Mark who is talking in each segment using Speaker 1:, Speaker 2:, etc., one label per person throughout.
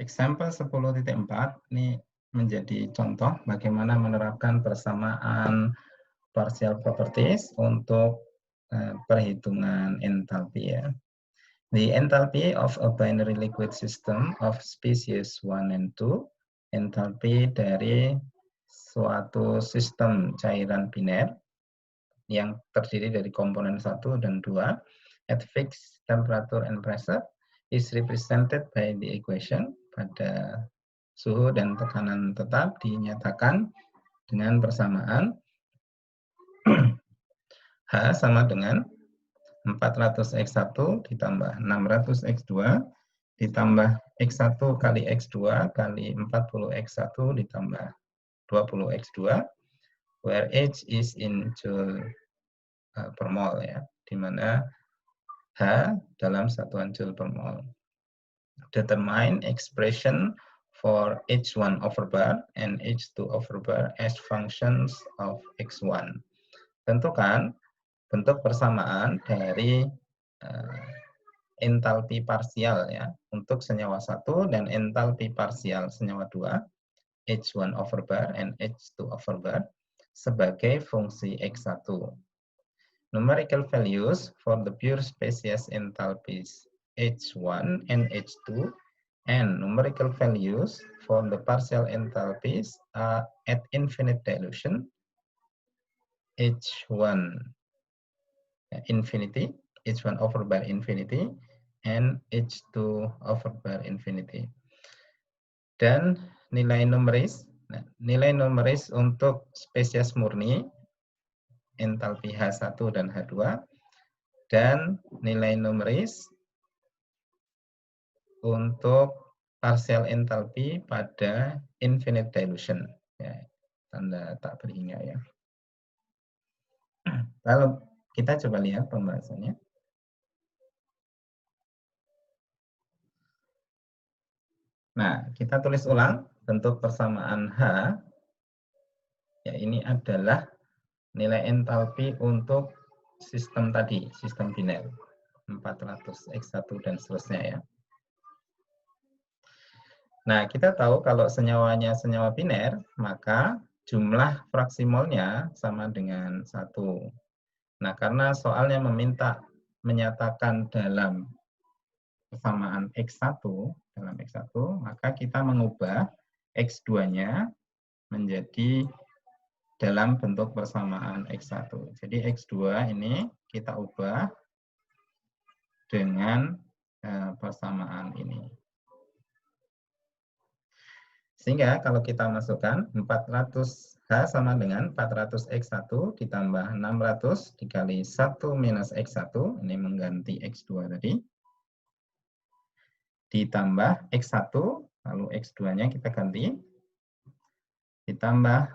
Speaker 1: Example 10.4 ini menjadi contoh bagaimana menerapkan persamaan partial properties untuk perhitungan entalpi ya. The enthalpy of a binary liquid system of species 1 and 2, enthalpy dari suatu sistem cairan biner yang terdiri dari komponen 1 dan 2 at fixed temperature and pressure is represented by the equation. Pada suhu dan tekanan tetap dinyatakan dengan persamaan H sama dengan 400x1 ditambah 600x2 ditambah x1 kali x2 kali 40x1 ditambah 20x2 where H is in joule per mol ya, di mana H dalam satuan joule per mol. Determine expression for H1 over bar and H2 over bar as functions of X1. Tentukan bentuk persamaan dari entalpi parsial ya untuk senyawa 1 dan entalpi parsial senyawa 2 H1 over bar and H2 over bar sebagai fungsi X1. Numerical values for the pure species enthalpies H1 and H2 and numerical values for the partial enthalpies at infinite dilution H1 infinity, H1 over bar infinity, and H2 over bar infinity. Dan nilai numeris untuk spesies murni entalpi H1 dan H2 dan nilai numeris untuk partial entalpi pada infinite dilution ya, tanda tak berhingga ya. Lalu kita coba lihat pembahasannya. Nah, kita tulis ulang bentuk persamaan H ya, ini adalah nilai entalpi untuk sistem tadi, sistem biner 400x1 dan seterusnya ya. Nah, kita tahu kalau senyawanya senyawa biner, maka jumlah fraksi molnya sama dengan 1. Nah, karena soalnya menyatakan dalam persamaan X1, maka kita mengubah X2-nya menjadi dalam bentuk persamaan X1. Jadi X2 ini kita ubah dengan persamaan ini. Sehingga kalau kita masukkan 400H sama dengan 400X1 ditambah 600 dikali 1 minus X1, ini mengganti X2 tadi, ditambah X1, lalu X2-nya kita ganti, ditambah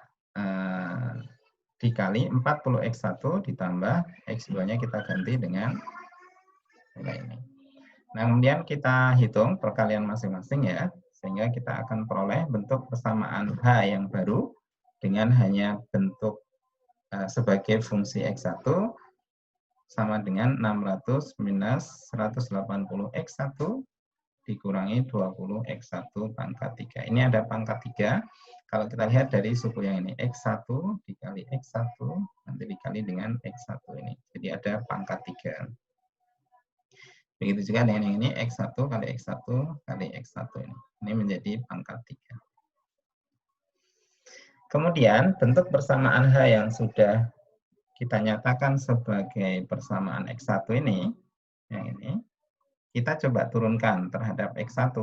Speaker 1: dikali 40X1 ditambah X2-nya kita ganti dengan nilai ini. Nah, kemudian kita hitung perkalian masing-masing ya, sehingga kita akan peroleh bentuk persamaan H yang baru dengan hanya bentuk sebagai fungsi X1 sama dengan 600 minus 180X1 dikurangi 20X1 pangkat 3. Ini ada pangkat 3. Kalau kita lihat dari suku yang ini, X1 dikali X1 nanti dikali dengan X1 ini. Jadi ada pangkat 3. Begitu juga dengan yang ini, X1 kali X1 kali X1 ini. Ini menjadi pangkat 3. Kemudian, bentuk persamaan H yang sudah kita nyatakan sebagai persamaan X1 ini, yang ini, kita coba turunkan terhadap X1.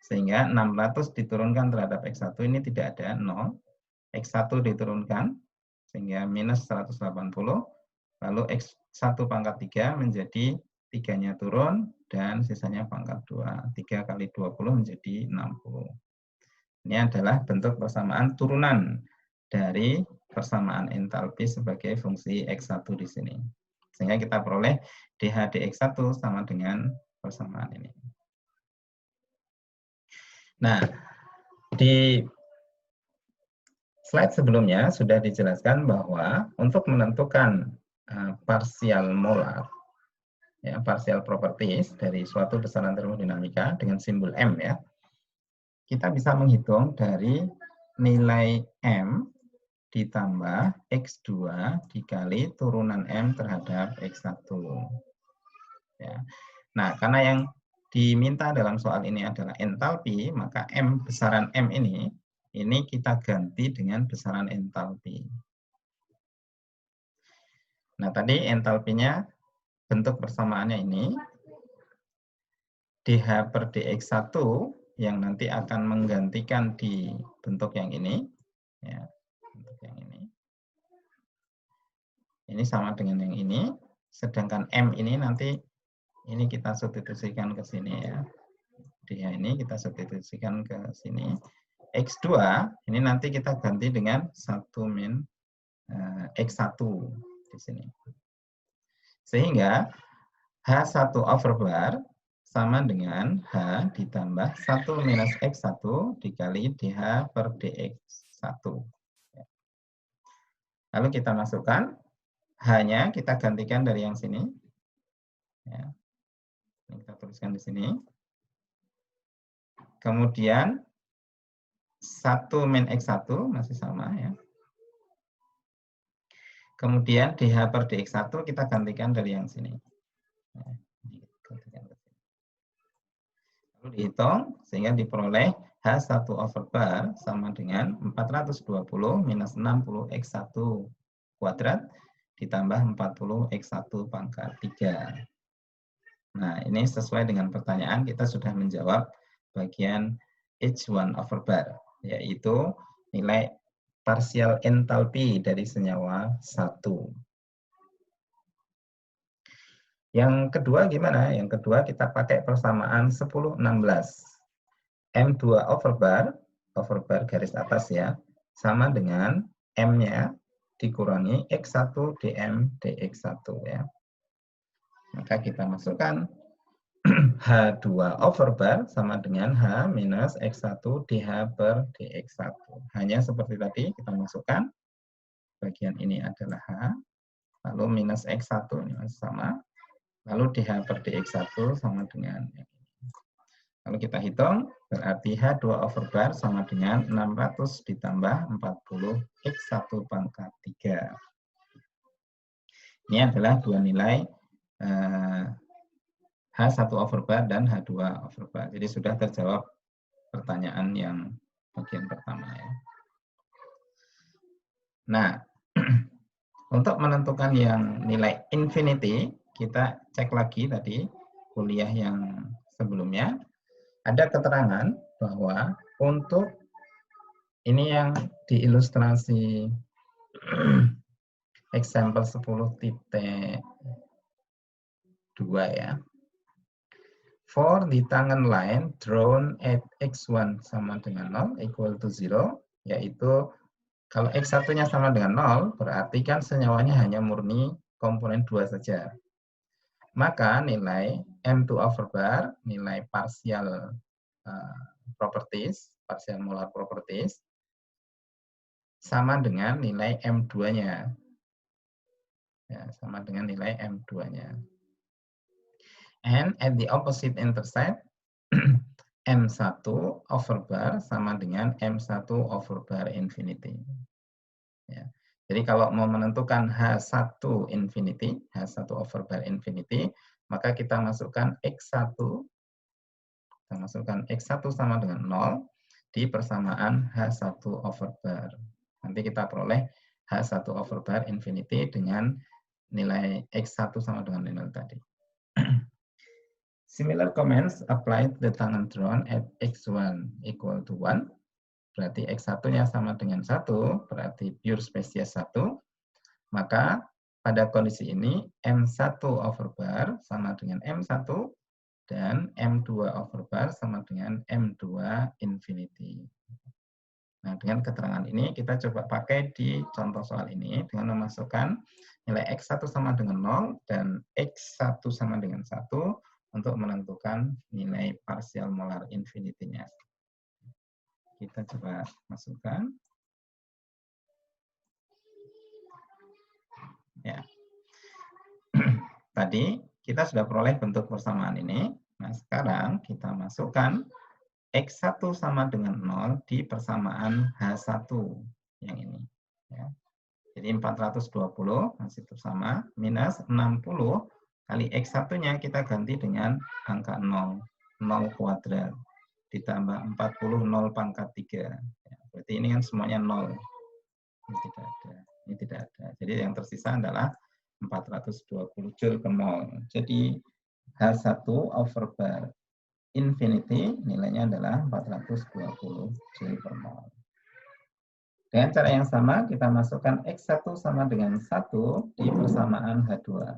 Speaker 1: Sehingga 600 diturunkan terhadap X1 ini tidak ada, 0. X1 diturunkan, sehingga minus 180. Lalu X1 pangkat 3 menjadi 3-nya turun, dan sisanya pangkat 2. 3 kali 20 menjadi 60. Ini adalah bentuk persamaan turunan dari persamaan entalpi sebagai fungsi X1 di sini. Sehingga kita peroleh DH dx1 sama dengan persamaan ini. Nah, di slide sebelumnya sudah dijelaskan bahwa untuk menentukan partial molar, ya, partial properties dari suatu besaran termodinamika dengan simbol M ya, kita bisa menghitung dari nilai M ditambah X2 dikali turunan M terhadap X1. Ya. Nah, karena yang diminta dalam soal ini adalah entalpi, maka M, besaran M ini kita ganti dengan besaran entalpi. Nah, tadi entalpinya, bentuk persamaannya ini, dH per dx1 yang nanti akan menggantikan di bentuk yang ini, ya, bentuk yang ini. Ini sama dengan yang ini, sedangkan M ini nanti ini kita substitusikan ke sini ya. DH ini kita substitusikan ke sini. X2 ini nanti kita ganti dengan 1 min X1 di sini. Sehingga H1 overbar sama dengan H ditambah 1 minus X1 dikali DH per DX1. Lalu kita masukkan H-nya kita gantikan dari yang sini. Ya. Ini kita tuliskan di sini. Kemudian 1 min X1 masih sama ya. Kemudian DH per DX1 kita gantikan dari yang sini. Nah, lalu dihitung sehingga diperoleh H1 overbar sama dengan 420 minus 60 X1 kuadrat ditambah 40 X1 pangkat 3. Nah, ini sesuai dengan pertanyaan kita sudah menjawab bagian H1 overbar, yaitu nilai partial entalpi dari senyawa 1. Yang kedua gimana? Yang kedua kita pakai persamaan 10-16. M2 overbar garis atas ya, sama dengan M-nya dikurangi X1 dm dx1 ya. Maka kita masukkan H2 overbar sama dengan H minus X1 DH per DX1. Hanya seperti tadi kita masukkan, bagian ini adalah H, lalu minus X1 ini masih sama, lalu DH per DX1 sama dengan ini. Lalu kita hitung, berarti H2 overbar sama dengan 600 ditambah 40 X1 pangkat 3. Ini adalah dua nilai H1 overbar dan H2 overbar. Jadi sudah terjawab pertanyaan yang bagian pertama ya. Nah, untuk menentukan yang nilai infinity, kita cek lagi tadi kuliah yang sebelumnya. Ada keterangan bahwa untuk ini yang diilustrasi example 10.2 ya. For the tangent line drawn at x1 sama dengan 0 equal to 0, yaitu kalau x1-nya sama dengan 0, berarti kan senyawanya hanya murni komponen 2 saja. Maka nilai M2 overbar, nilai partial properties, partial molar properties, sama dengan nilai M2-nya. Ya, sama dengan nilai M2-nya. And at the opposite intercept, M1 overbar sama dengan M1 overbar infinity. Ya. Jadi kalau mau menentukan H1 infinity, H1 overbar infinity, maka kita masukkan X1, sama dengan 0 di persamaan H1 overbar. Nanti kita peroleh H1 overbar infinity dengan nilai X1 sama dengan nilai tadi. Similar comments apply to the tangent drawn at X1 equal to 1. Berarti X1-nya sama dengan 1, berarti pure spesies 1. Maka pada kondisi ini M1 overbar sama dengan M1 dan M2 overbar sama dengan M2 infinity. Nah, dengan keterangan ini kita coba pakai di contoh soal ini dengan memasukkan nilai X1 sama dengan 0 dan X1 sama dengan 1 untuk menentukan nilai partial molar infinity-nya. Kita coba masukkan. Ya. Tadi kita sudah peroleh bentuk persamaan ini. Nah, sekarang kita masukkan X1 sama dengan 0 di persamaan H1 yang ini. Ya. Jadi 420 masih bersama, minus 60 kali X1-nya kita ganti dengan angka 0, 0 kuadrat, ditambah 40, 0 pangkat 3. Ya, berarti ini kan semuanya 0. Ini tidak ada. Ini tidak ada. Jadi yang tersisa adalah 420 Joule per mol. Jadi H1 over bar infinity nilainya adalah 420 Joule per mol. Dengan cara yang sama, kita masukkan X1 sama dengan 1 di persamaan H2.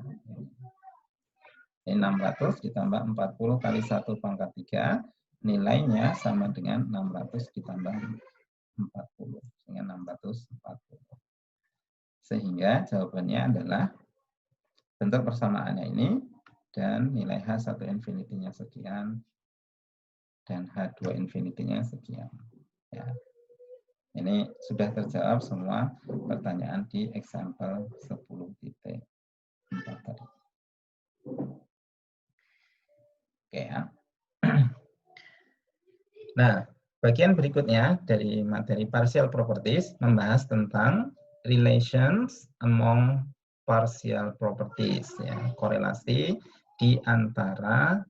Speaker 1: Ini 600 ditambah 40 kali 1 pangkat 3, nilainya sama dengan 600 ditambah 40, sehingga 640. Sehingga jawabannya adalah bentuk persamaannya ini, dan nilai H1 infinity-nya sekian, dan H2 infinity-nya sekian. Ya. Ini sudah terjawab semua pertanyaan di example 10.4 tadi. Oke ya. Nah, bagian berikutnya dari materi partial properties membahas tentang relations among partial properties, ya, korelasi di antara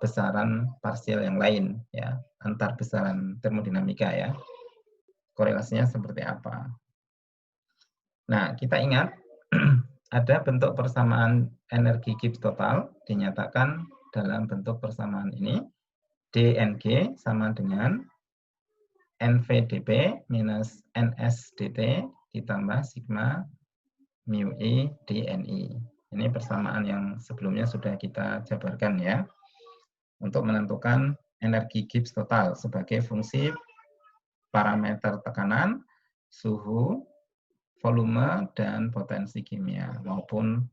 Speaker 1: besaran parsial yang lain, ya, antar besaran termodinamika, ya. Korelasinya seperti apa? Nah, kita ingat ada bentuk persamaan energi Gibbs total dinyatakan dalam bentuk persamaan ini, dNg sama dengan NVdP minus NSdt ditambah sigma mu I dNi. Ini persamaan yang sebelumnya sudah kita jabarkan ya, untuk menentukan energi Gibbs total sebagai fungsi parameter tekanan, suhu, volume, dan potensi kimia maupun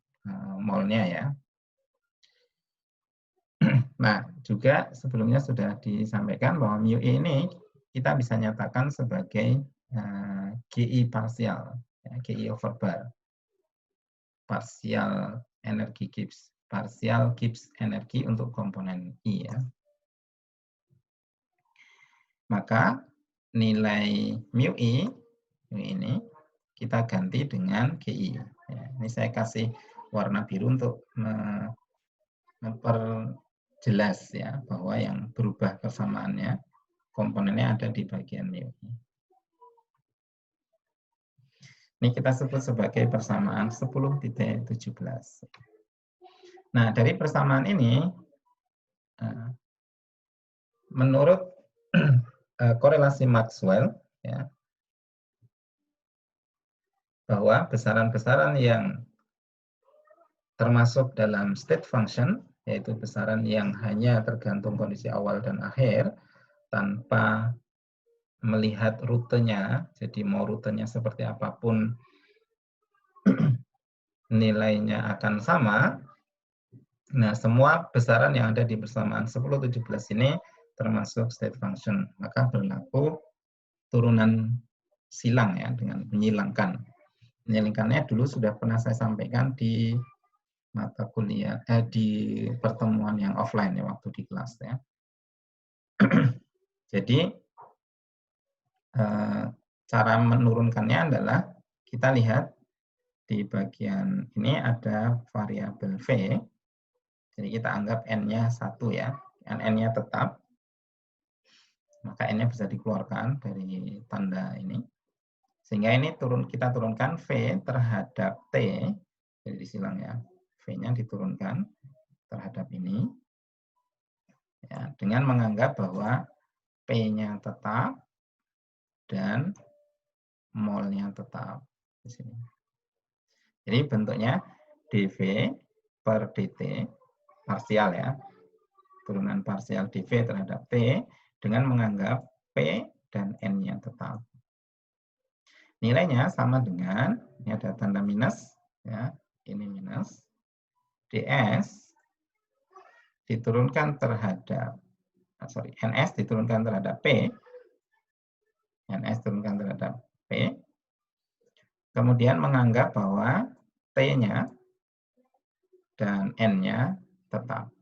Speaker 1: molnya ya. Nah, juga sebelumnya sudah disampaikan bahwa mu I ini kita bisa nyatakan sebagai GI parsial, ya, GI over bar, parsial energi Gibbs, parsial Gibbs energi untuk komponen I ya. Maka nilai mu I ini kita ganti dengan GI. Ya, ini saya kasih warna biru untuk memperjelas ya bahwa yang berubah persamaannya komponennya ada di bagian mu I. Ini kita sebut sebagai persamaan 10.17. Nah, dari persamaan ini, menurut korelasi Maxwell, ya, bahwa besaran-besaran yang termasuk dalam state function, yaitu besaran yang hanya tergantung kondisi awal dan akhir, tanpa melihat rutenya, jadi mau rutenya seperti apapun, nilainya akan sama. Nah, semua besaran yang ada di persamaan 10.17 ini termasuk state function. Maka berlaku turunan silang ya, dengan menyilangkan. Menyilangkannya dulu sudah pernah saya sampaikan di mata kuliah, di pertemuan yang offline ya, waktu di kelas ya. Jadi, cara menurunkannya adalah kita lihat di bagian ini ada variabel V. Jadi kita anggap N-nya 1 ya, N-nya tetap, maka N-nya bisa dikeluarkan dari tanda ini. Sehingga ini kita turunkan V terhadap T, jadi disilang ya, V-nya diturunkan terhadap ini, ya, dengan menganggap bahwa P-nya tetap dan mol-nya tetap di sini. Jadi bentuknya dV per dt, parsial ya, turunan parsial dV terhadap T dengan menganggap P dan N-nya tetap. Nilainya sama dengan, ini ada tanda minus, ya, ini minus, ds diturunkan terhadap, ns diturunkan terhadap P, ns diturunkan terhadap P, kemudian menganggap bahwa T-nya dan N-nya tetap.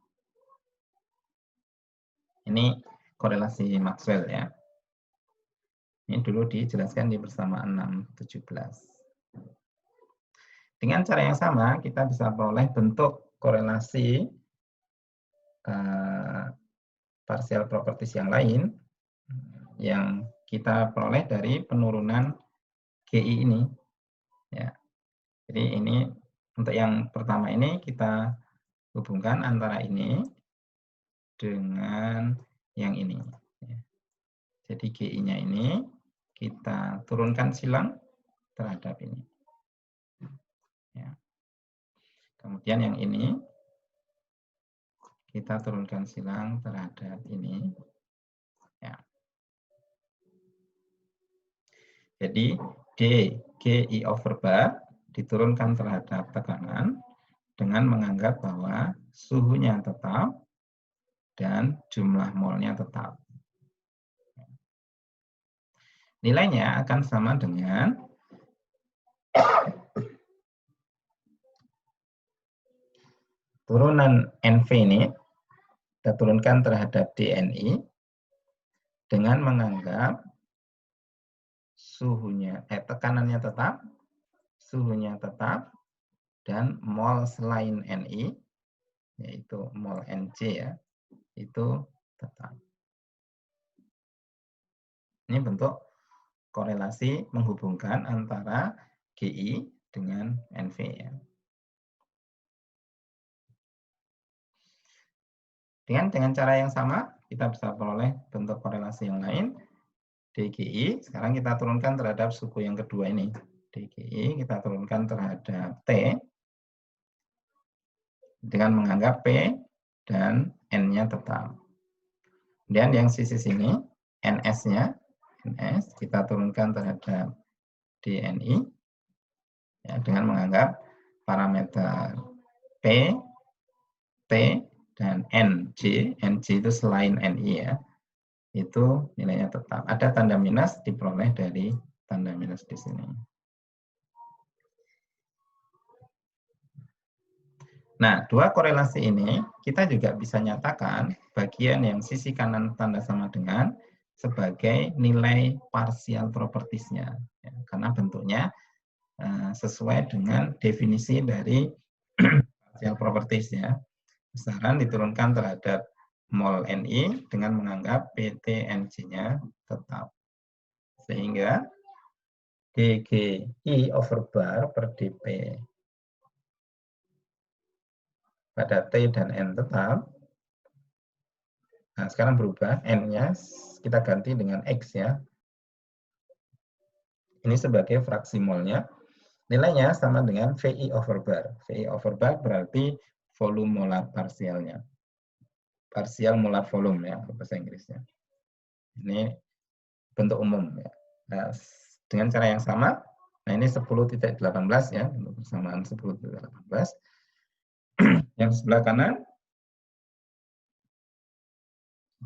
Speaker 1: Ini korelasi Maxwell ya. Ini dulu dijelaskan di persamaan 6-17. Dengan cara yang sama, kita bisa peroleh bentuk korelasi partial properties yang lain yang kita peroleh dari penurunan GI ini. Ya. Jadi ini untuk yang pertama ini kita hubungkan antara ini dengan yang ini. Ya. Jadi GI-nya ini kita turunkan silang terhadap ini. Ya. Kemudian yang ini kita turunkan silang terhadap ini. Ya. Jadi DGI over bar diturunkan terhadap tekanan dengan menganggap bahwa suhunya tetap dan jumlah molnya tetap. Nilainya akan sama dengan turunan NV ini kita turunkan terhadap DNI dengan menganggap tekanannya tetap, suhunya tetap, dan mol selain Ni, yaitu mol Nc ya, itu tetap. Ini bentuk korelasi menghubungkan antara GI dengan NV ya. Dengan cara yang sama, kita bisa peroleh bentuk korelasi yang lain. DGI, sekarang kita turunkan terhadap suku yang kedua ini. DGI kita turunkan terhadap T dengan menganggap P dan N-nya tetap. Dan yang sisi sini, NS-nya, NS kita turunkan terhadap DNI ya, dengan menganggap parameter P, T, dan NJ. NJ itu selain NI ya. Itu nilainya tetap. Ada tanda minus diperoleh dari tanda minus di sini. Nah, dua korelasi ini kita juga bisa nyatakan bagian yang sisi kanan tanda sama dengan sebagai nilai partial properties-nya. Ya, karena bentuknya sesuai dengan definisi dari partial properties ya. Besaran diturunkan terhadap mol Ni dengan menganggap PTNC-nya tetap. Sehingga DGI over bar per dP pada T dan N tetap. Nah, sekarang berubah. N-nya kita ganti dengan X ya. Ini sebagai fraksi molnya. Nilainya sama dengan VI over bar. VI over bar berarti volume molar parsialnya. Parsial molar volume ya, bahasa Inggrisnya. Ini bentuk umum ya. Nah, dengan cara yang sama, nah ini 10.18 ya, untuk persamaan 10.18. Yang sebelah kanan,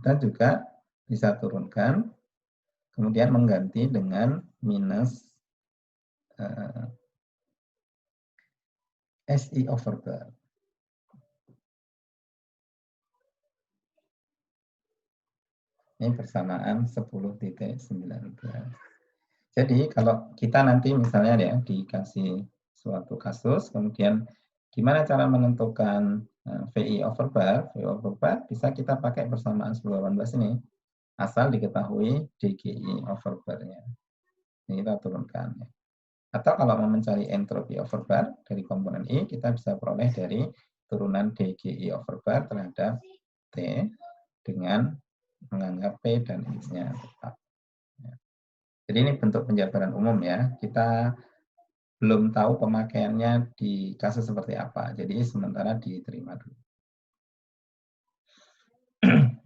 Speaker 1: kita juga bisa turunkan, kemudian mengganti dengan minus SI over bar. Ini persamaan 10.19. Jadi kalau kita nanti misalnya ya dikasih suatu kasus, kemudian gimana cara menentukan VI over bar? VI over bar bisa kita pakai persamaan 10.18 ini, asal diketahui DGI over bar-nya. Ini kita turunkan. Atau kalau mau mencari entropy over bar dari komponen I, kita bisa peroleh dari turunan DGI over bar terhadap T dengan menganggap P dan X-nya tetap. Jadi ini bentuk penjabaran umum ya. Kita belum tahu pemakaiannya di kasus seperti apa. Jadi sementara diterima dulu.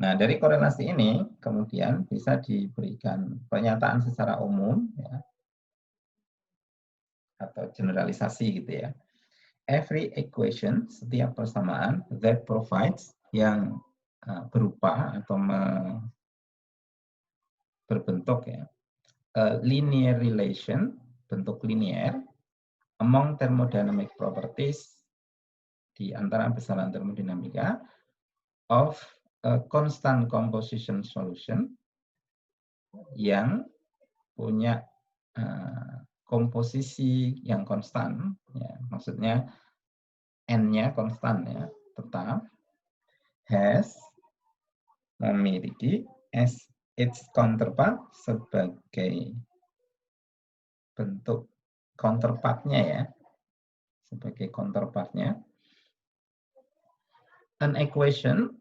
Speaker 1: Nah, dari korelasi ini kemudian bisa diberikan pernyataan secara umum ya, atau generalisasi gitu ya. Every equation, setiap persamaan that provides yang berupa atau berbentuk ya linear relation, bentuk linear among thermodynamic properties, di antara besaran termodinamika of a constant composition solution yang punya komposisi yang konstan, ya, maksudnya N-nya konstan, ya, tetap, has, memiliki as its counterpart sebagai bentuk counterpartnya, ya, sebagai counterpartnya, an equation,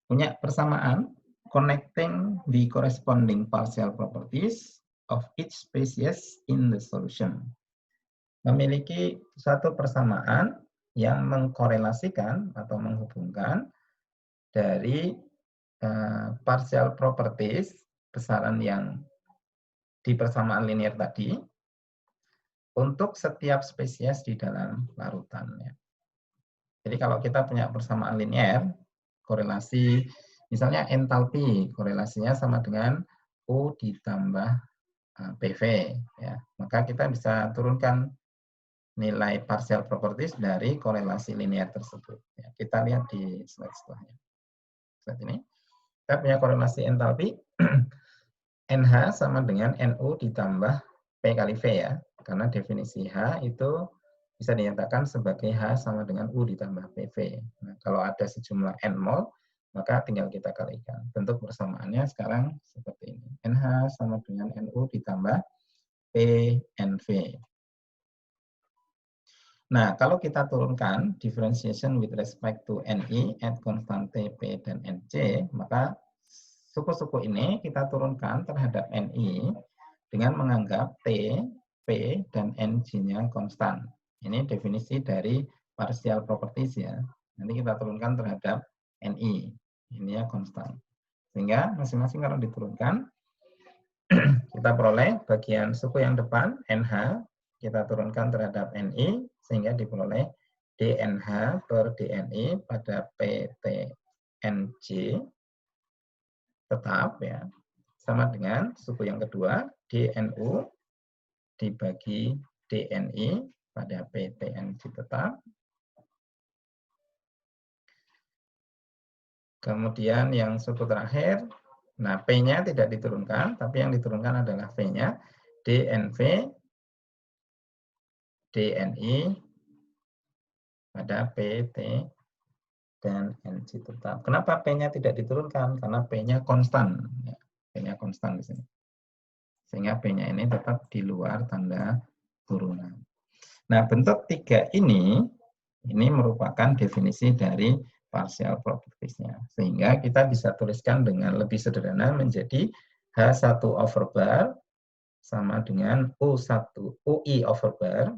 Speaker 1: punya persamaan connecting the corresponding partial properties of each species in the solution. Memiliki suatu persamaan yang mengkorelasikan atau menghubungkan dari partial properties, besaran yang di persamaan linear tadi, untuk setiap spesies di dalam larutannya. Jadi kalau kita punya persamaan linear, korelasi, misalnya entalpi, korelasinya sama dengan U ditambah PV, ya. Maka kita bisa turunkan nilai partial properties dari korelasi linear tersebut. Ya, kita lihat di slide setelahnya. Slide ini. Kita punya korelasi entalpi, NH sama dengan NU ditambah P kali V, ya. Karena definisi H itu bisa dinyatakan sebagai H sama dengan U ditambah PV. Nah, kalau ada sejumlah N mol, maka tinggal kita kalikan. Bentuk persamaannya sekarang seperti ini. NH sama dengan NU ditambah PNV. Nah, kalau kita turunkan differentiation with respect to NI at constant P dan NC, maka suku-suku ini kita turunkan terhadap NI dengan menganggap T, P, dan NG-nya konstan. Ini definisi dari partial properties, ya. Nanti kita turunkan terhadap NI, ini ya konstan. Sehingga masing-masing kalau diturunkan, kita peroleh bagian suku yang depan, NH, kita turunkan terhadap NI, sehingga diperoleh DNH per DNI pada PTNJ tetap, ya, sama dengan suku yang kedua, DNU dibagi DNI pada PTNJ tetap. Kemudian yang suku terakhir, nah P-nya tidak diturunkan, tapi yang diturunkan adalah V-nya, DNV DNI pada PT dan NC tetap. Kenapa P-nya tidak diturunkan? Karena P-nya konstan. Ya, P-nya konstan di sini. Sehingga P-nya ini tetap di luar tanda turunan. Nah, bentuk 3 ini merupakan definisi dari partial properties-nya. Sehingga kita bisa tuliskan dengan lebih sederhana menjadi H1 over bar sama dengan UI over bar,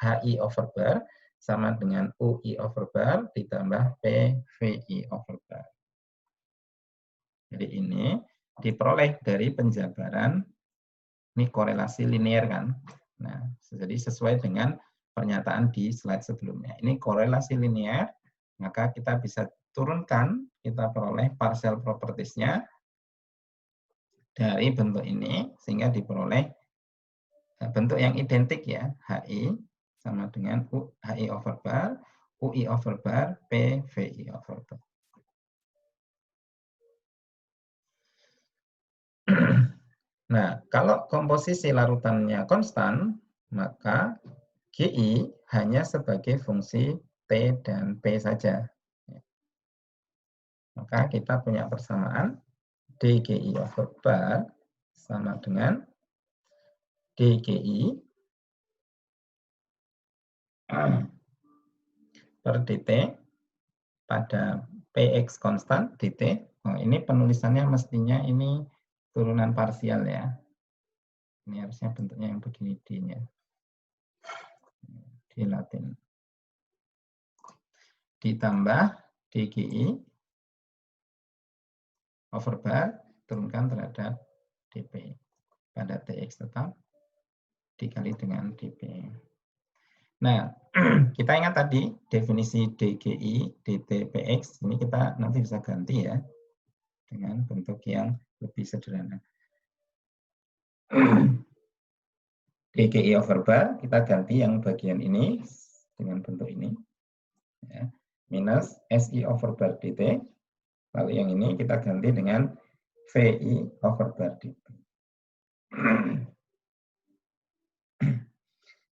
Speaker 1: HI over bar sama dengan UI over bar ditambah PVI over bar. Jadi ini diperoleh dari penjabaran, ini korelasi linear kan. Nah, jadi sesuai dengan pernyataan di slide sebelumnya. Ini korelasi linear, maka kita bisa turunkan, kita peroleh partial properties-nya dari bentuk ini, sehingga diperoleh bentuk yang identik, ya, HI sama dengan HI over bar, UI over bar, PVI over bar. Nah, kalau komposisi larutannya konstan, maka GI hanya sebagai fungsi T dan P saja. Maka kita punya persamaan DGI over bar sama dengan DGI per dt pada Px konstan dt. Oh, ini penulisannya mestinya ini turunan parsial, ya. Ini harusnya bentuknya yang begini D-nya. Di Latin. Ditambah DGI over bar turunkan terhadap dp pada Tx tetap dikali dengan dp. Nah, kita ingat tadi definisi DGI dt Px, ini kita nanti bisa ganti, ya, dengan bentuk yang lebih sederhana. DGI over bar kita ganti yang bagian ini dengan bentuk ini, ya. minus SI over bar dt. Lalu yang ini kita ganti dengan VI over bar dt.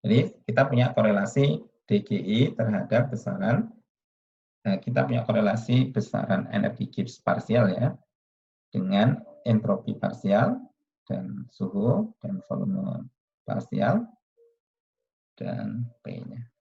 Speaker 1: Jadi kita punya korelasi DGI terhadap besaran, kita punya korelasi besaran energi Gibbs parsial ya, dengan entropi parsial dan suhu dan volume parsial dan P-nya.